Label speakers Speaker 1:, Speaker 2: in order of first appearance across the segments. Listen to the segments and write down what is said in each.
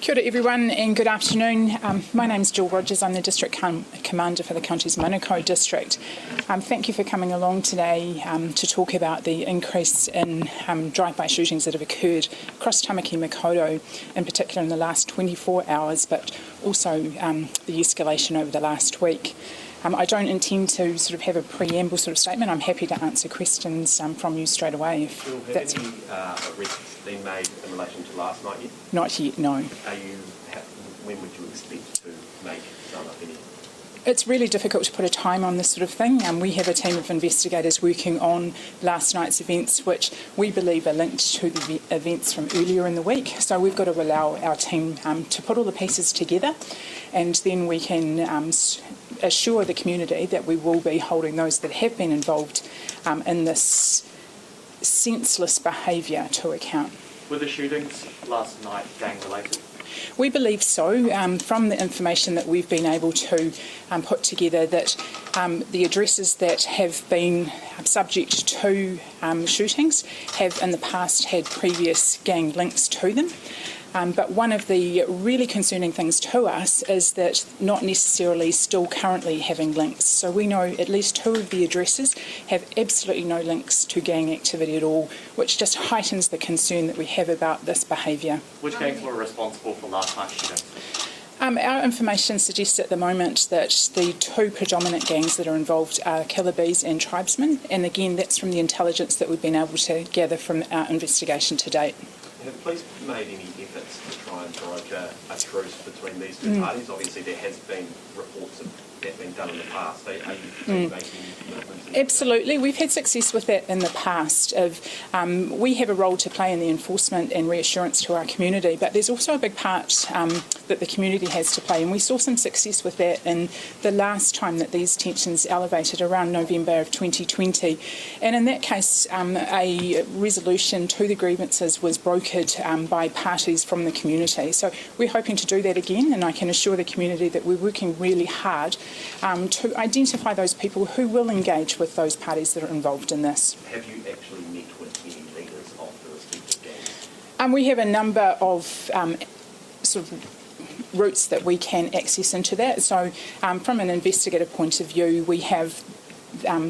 Speaker 1: Kia ora everyone and good afternoon. My name's Jill Rogers. I'm the District Commander for the county's Manukau District. Thank you for coming along today to talk about the increase in drive-by shootings that have occurred across Tamaki Makaurau, in particular in the last 24 hours, but also the escalation over the last week. I don't intend to sort of have a preamble sort of statement. I'm happy to answer questions from you straight away. If
Speaker 2: Jill, have any arrests been made in relation to last night yet?
Speaker 1: Not yet, no.
Speaker 2: When would you expect to make some, if any?
Speaker 1: It's really difficult to put a time on this sort of thing. We have a team of investigators working on last night's events, which we believe are linked to the events from earlier in the week. So we've got to allow our team to put all the pieces together, and then we can assure the community that we will be holding those that have been involved in this senseless behaviour to account.
Speaker 3: Were the shootings last night gang-related?
Speaker 1: We believe so, from the information that we've been able to put together, that the addresses that have been subject to shootings have in the past had previous gang links to them. But one of the really concerning things to us is that not necessarily still currently having links. So we know at least 2 of the addresses have absolutely no links to gang activity at all, which just heightens the concern that we have about this behaviour.
Speaker 3: Which gangs were responsible for last night's shootings?
Speaker 1: Our information suggests at the moment that the 2 predominant gangs that are involved are Killer Beez and Tribesmen, and again that's from the intelligence that we've been able to gather from our investigation to date.
Speaker 2: Have police made any efforts to try and broker a truce between these 2 parties? Obviously there has been reports of that being done in the past. Are you making movements?
Speaker 1: Absolutely. We've had success with that in the past. We have a role to play in the enforcement and reassurance to our community, but there's also a big part that the community has to play, and we saw some success with that in the last time that these tensions elevated around November of 2020. And in that case, a resolution to the grievances was brokered by parties from the community. So we're hoping to do that again, and I can assure the community that we're working really hard to identify those people who will engage with those parties that are involved in this.
Speaker 2: Have you actually met with any leaders of the respective gangs?
Speaker 1: We have a number of sort of routes that we can access into that. So from an investigative point of view, we have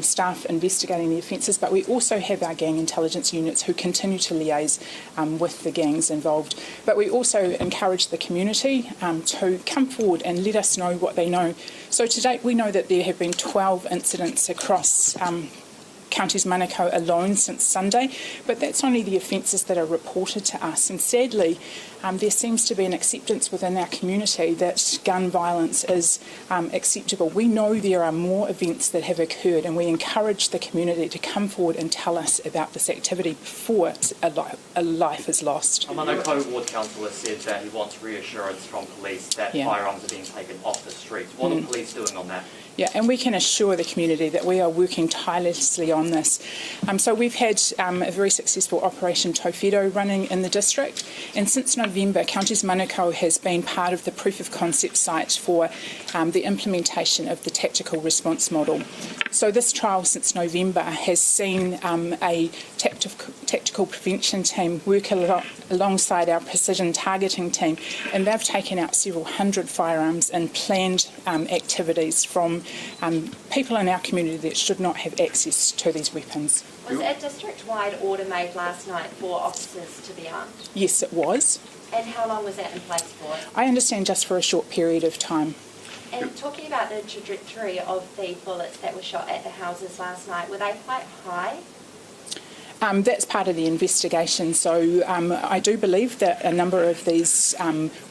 Speaker 1: staff investigating the offences, but we also have our gang intelligence units who continue to liaise with the gangs involved. But we also encourage the community to come forward and let us know what they know. So to date, we know that there have been 12 incidents across Counties Manukau alone since Sunday, but that's only the offences that are reported to us. And sadly, there seems to be an acceptance within our community that gun violence is acceptable. We know there are more events that have occurred, and we encourage the community to come forward and tell us about this activity before a life is lost.
Speaker 3: A Manukau Ward Councillor said that he wants reassurance from police that firearms are being taken off the streets. What are police doing on that?
Speaker 1: Yeah, and we can assure the community that we are working tirelessly on this. So we've had a very successful Operation Tauwhito running in the district, and since November, Counties Manukau has been part of the proof of concept site for the implementation of the tactical response model. So this trial since November has seen a tactical prevention team work alongside our precision targeting team, and they've taken out several hundred firearms in planned activities from people in our community that should not have access to these weapons.
Speaker 4: Was a district-wide order made last night for officers to be armed?
Speaker 1: Yes, it was.
Speaker 4: And how long was that in place for?
Speaker 1: I understand just for a short period of time.
Speaker 4: And talking about the trajectory of the bullets that were shot at the houses last night, were they quite high?
Speaker 1: That's part of the investigation. So I do believe that a number of these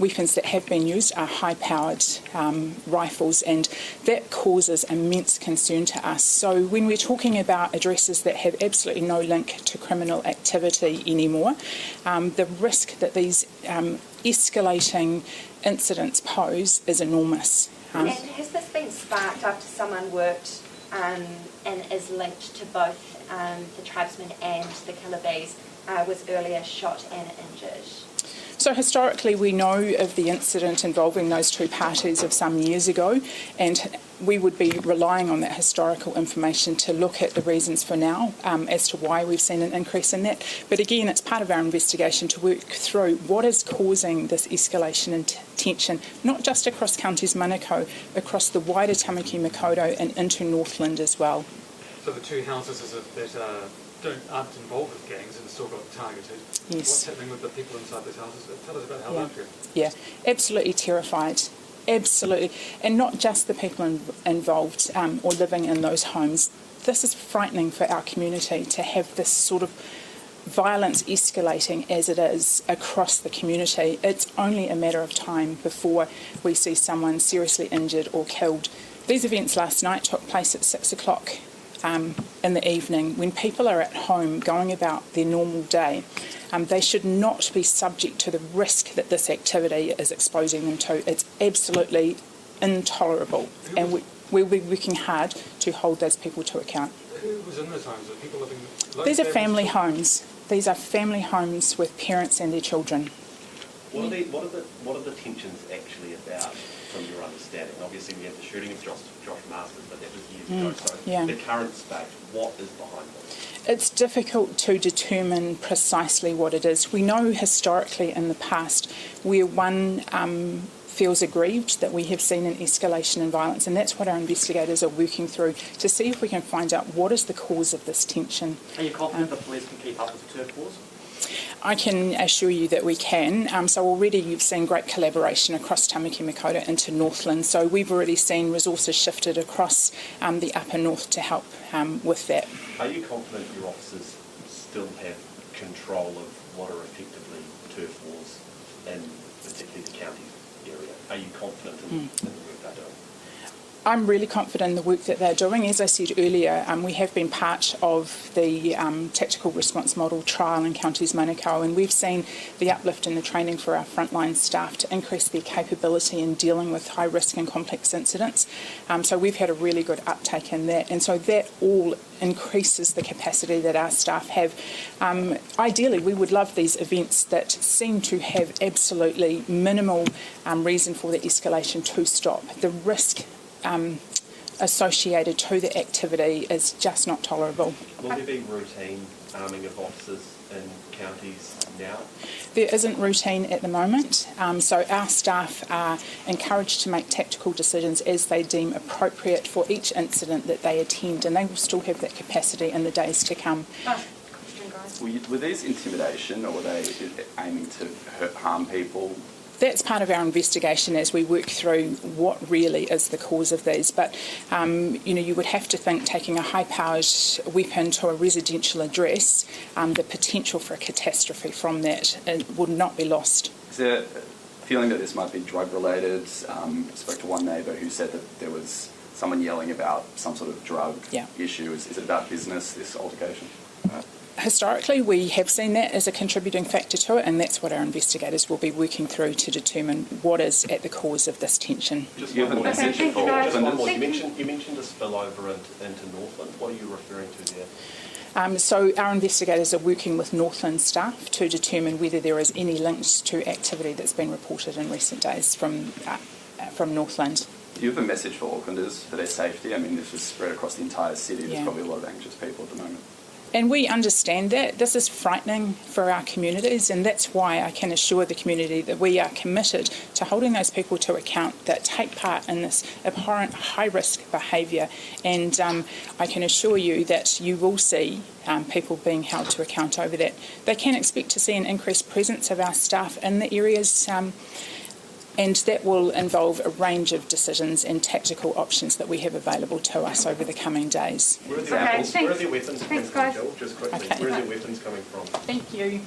Speaker 1: weapons that have been used are high-powered rifles, and that causes immense concern to us. So when we're talking about addresses that have absolutely no link to criminal activity anymore, the risk that these escalating incidents pose is enormous.
Speaker 4: And has this been sparked after someone worked and is linked to both the Tribesmen and the Killer Beez, was earlier shot and injured?
Speaker 1: So historically we know of the incident involving those two parties of some years ago, and we would be relying on that historical information to look at the reasons for now as to why we've seen an increase in that. But again, it's part of our investigation to work through what is causing this escalation in tension, not just across counties Manukau, across the wider Tamaki Makaurau and into Northland as well.
Speaker 5: So the two houses that aren't involved with gangs and still got targeted.
Speaker 1: Yes.
Speaker 5: What's happening with the people inside those houses? Tell us about how they feel.
Speaker 1: Yeah, absolutely terrified. Absolutely. And not just the people involved or living in those homes. This is frightening for our community to have this sort of violence escalating as it is across the community. It's only a matter of time before we see someone seriously injured or killed. These events last night took place at 6 o'clock in the evening when people are at home going about their normal day. They should not be subject to the risk that this activity is exposing them to. It's absolutely intolerable, and we'll be working hard to hold those people to account.
Speaker 5: Who was in those homes? Are people living?
Speaker 1: These are family homes. These are family homes with parents and their children.
Speaker 2: What are the tensions actually about, from your understanding? Obviously, we have the shooting of Josh Masters, but that was years ago. So the current state, what is behind this?
Speaker 1: It's difficult to determine precisely what it is. We know historically in the past where one feels aggrieved that we have seen an escalation in violence, and that's what our investigators are working through to see if we can find out what is the cause of this tension.
Speaker 3: Are you confident the police can keep up with the turf wars?
Speaker 1: I can assure you that we can. So already you've seen great collaboration across Tamaki Makaurau into Northland. So we've already seen resources shifted across the upper north to help with that.
Speaker 2: Are you confident your officers still have control of what are effectively turf wars in particularly the county area? Are you confident in the work they're doing?
Speaker 1: I'm really confident in the work that they're doing. As I said earlier, we have been part of the tactical response model trial in counties Manukau, and we've seen the uplift in the training for our frontline staff to increase their capability in dealing with high risk and complex incidents. So we've had a really good uptake in that, and so that all increases the capacity that our staff have. Ideally, we would love these events that seem to have absolutely minimal reason for the escalation to stop. The risk associated to the activity is just not tolerable.
Speaker 2: Will there be routine arming of officers in counties now?
Speaker 1: There isn't routine at the moment, so our staff are encouraged to make tactical decisions as they deem appropriate for each incident that they attend, and they will still have that capacity in the days to come.
Speaker 6: Were these intimidation, or were they aiming to harm people?
Speaker 1: That's part of our investigation as we work through what really is the cause of these. But, you would have to think taking a high-powered weapon to a residential address, the potential for a catastrophe from that would not be lost.
Speaker 6: Is there a feeling that this might be drug-related? I spoke to one neighbour who said that there was someone yelling about some sort of drug issue. Is it about business, this altercation?
Speaker 1: Historically, we have seen that as a contributing factor to it, and that's what our investigators will be working through to determine what is at the cause of this tension.
Speaker 2: Just
Speaker 6: one more.
Speaker 2: Just one more. You mentioned a spillover into Northland. What are you referring to there?
Speaker 1: So our investigators are working with Northland staff to determine whether there is any links to activity that's been reported in recent days from Northland.
Speaker 6: Do you have a message for Aucklanders for their safety? I mean, this was spread across the entire city. There's probably a lot of anxious people at the moment.
Speaker 1: And we understand that. This is frightening for our communities, and that's why I can assure the community that we are committed to holding those people to account that take part in this abhorrent high-risk behaviour. And I can assure you that you will see people being held to account over that. They can expect to see an increased presence of our staff in the areas, and that will involve a range of decisions and tactical options that we have available to us over the coming days.
Speaker 2: Where are the weapons coming from, Jill? Just quickly, where are the weapons coming from?
Speaker 1: Thank you.